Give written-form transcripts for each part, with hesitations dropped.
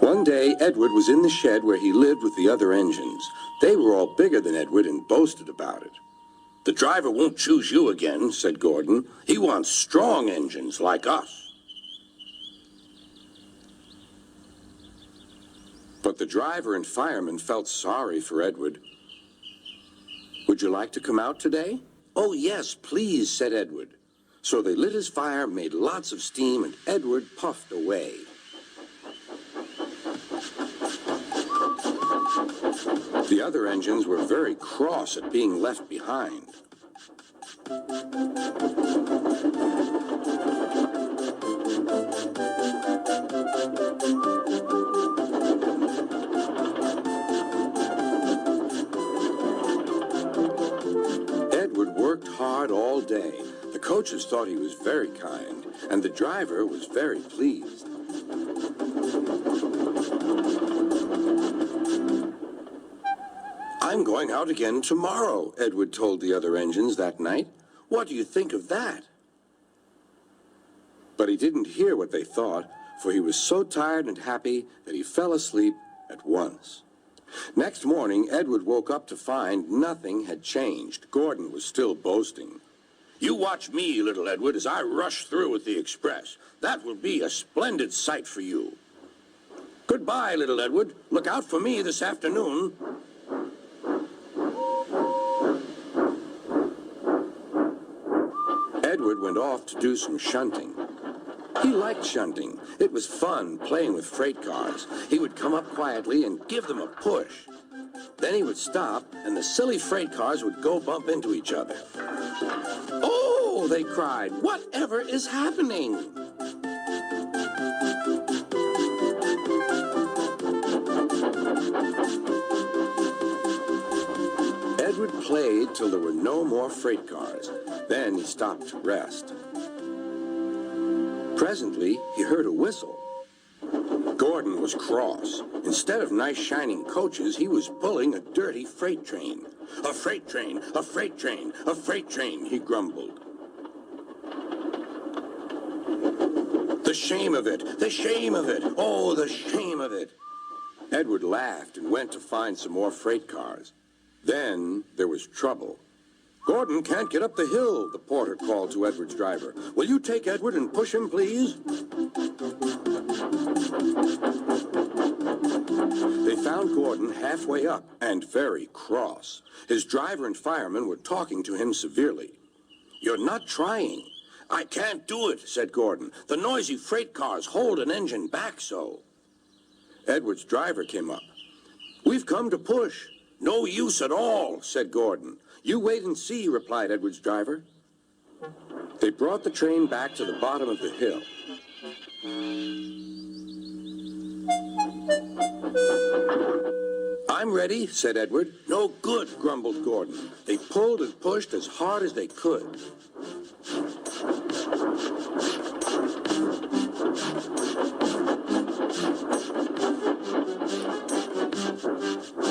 One day, Edward was in the shed where he lived with the other engines. They were all bigger than Edward and boasted about it. "The driver won't choose you again," said Gordon. "He wants strong engines like us." But the driver and fireman felt sorry for Edward. "Would you like to come out today?" "Oh, yes, please," said Edward. So they lit his fire, made lots of steam, and Edward puffed away. The other engines were very cross at being left behind. Edward worked hard all day. The coaches thought he was very kind, and the driver was very pleased. "I'm going out again tomorrow," Edward told the other engines that night. "What do you think of that?" But he didn't hear what they thought, for he was so tired and happy that he fell asleep at once. Next morning, Edward woke up to find nothing had changed. Gordon was still boasting. "You watch me, little Edward, as I rush through with the express. That will be a splendid sight for you. Goodbye, little Edward. Look out for me this afternoon." Edward went off to do some shunting. He liked shunting. It was fun playing with freight cars. He would come up quietly and give them a push. Then he would stop, and the silly freight cars would go bump into each other. "Oh!" they cried. "Whatever is happening?" Edward played till there were no more freight cars. Then he stopped to rest. Presently, he heard a whistle. Gordon was cross. Instead of nice shining coaches, he was pulling a dirty freight train. "A freight train, a freight train, a freight train," he grumbled. "The shame of it, the shame of it, oh, the shame of it." Edward laughed and went to find some more freight cars. Then there was trouble. "Gordon can't get up the hill," the porter called to Edward's driver. "Will you take Edward and push him, please?" They found Gordon halfway up and very cross. His driver and fireman were talking to him severely. "You're not trying." "I can't do it," said Gordon. "The noisy freight cars hold an engine back so." Edward's driver came up. "We've come to push." "No use at all," said Gordon. "You wait and see," replied Edward's driver. They brought the train back to the bottom of the hill. "I'm ready," said Edward. "No good," grumbled Gordon. They pulled and pushed as hard as they could.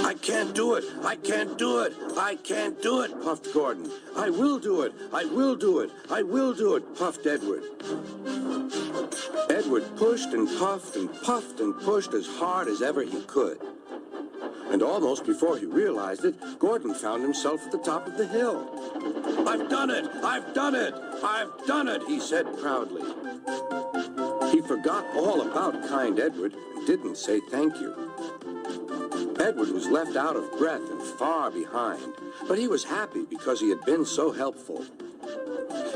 "I can't do it, I can't do it, I can't do it," puffed Gordon. "I will do it, I will do it, I will do it," puffed Edward. Edward pushed and puffed and puffed and pushed as hard as ever he could. And almost before he realized it, Gordon found himself at the top of the hill. "I've done it! I've done it! I've done it!" he said proudly. He forgot all about kind Edward and didn't say thank you. Edward was left out of breath and far behind, but he was happy because he had been so helpful.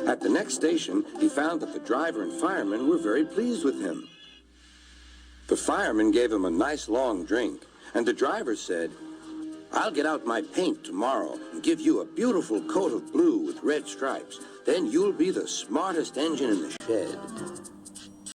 At the next station, he found that the driver and fireman were very pleased with him. The fireman gave him a nice long drink, and the driver said, "I'll get out my paint tomorrow and give you a beautiful coat of blue with red stripes. Then you'll be the smartest engine in the shed."